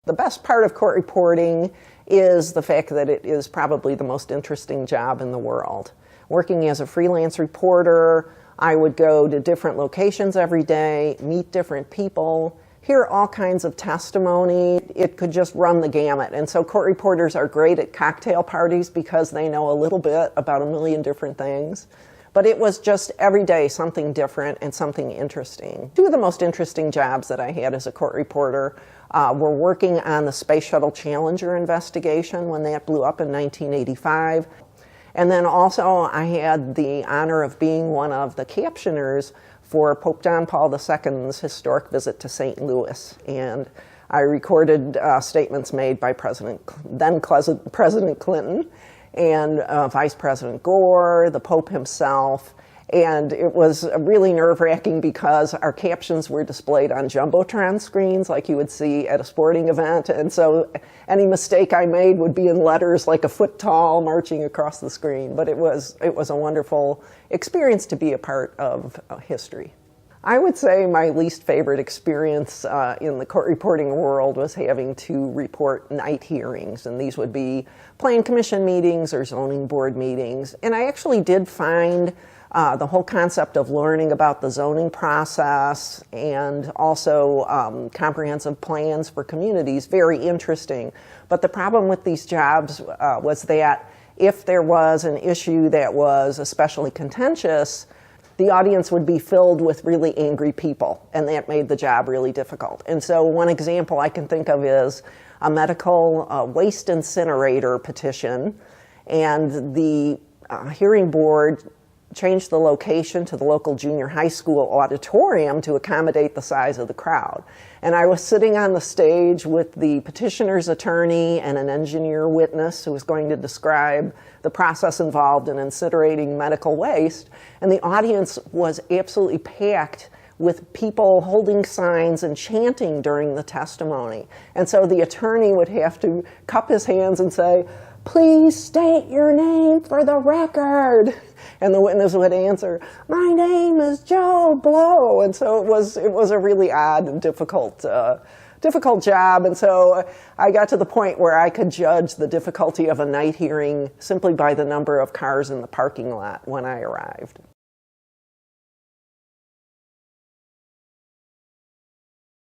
The best part of court reporting is the fact that it is probably the most interesting job in the world. Working as a freelance reporter, I would go to different locations every day, meet different people, hear all kinds of testimony. It could just run the gamut. And so court reporters are great at cocktail parties because they know a little bit about a million different things. But it was just every day something different and something interesting. Two of the most interesting jobs that I had as a court reporter were working on the Space Shuttle Challenger investigation when that blew up in 1985. And then also I had the honor of being one of the captioners for Pope John Paul II's historic visit to St. Louis. And I recorded statements made by then President Clinton and Vice President Gore, the Pope himself. And it was really nerve-wracking because our captions were displayed on Jumbotron screens like you would see at a sporting event. And so any mistake I made would be in letters like a foot tall marching across the screen. But it was a wonderful experience to be a part of history. I would say my least favorite experience in the court reporting world was having to report night hearings. And these would be plan commission meetings or zoning board meetings. And I actually did find the whole concept of learning about the zoning process and also comprehensive plans for communities very interesting. But the problem with these jobs was that if there was an issue that was especially contentious, the audience would be filled with really angry people, and that made the job really difficult. And so one example I can think of is a medical waste incinerator petition, and the hearing board changed the location to the local junior high school auditorium to accommodate the size of the crowd. And I was sitting on the stage with the petitioner's attorney and an engineer witness who was going to describe the process involved in incinerating medical waste. And the audience was absolutely packed with people holding signs and chanting during the testimony. And so the attorney would have to cup his hands and say, "Please state your name for the record." And the witness would answer, "My name is Joe Blow." And so it was a really odd and difficult job. And so I got to the point where I could judge the difficulty of a night hearing simply by the number of cars in the parking lot when I arrived.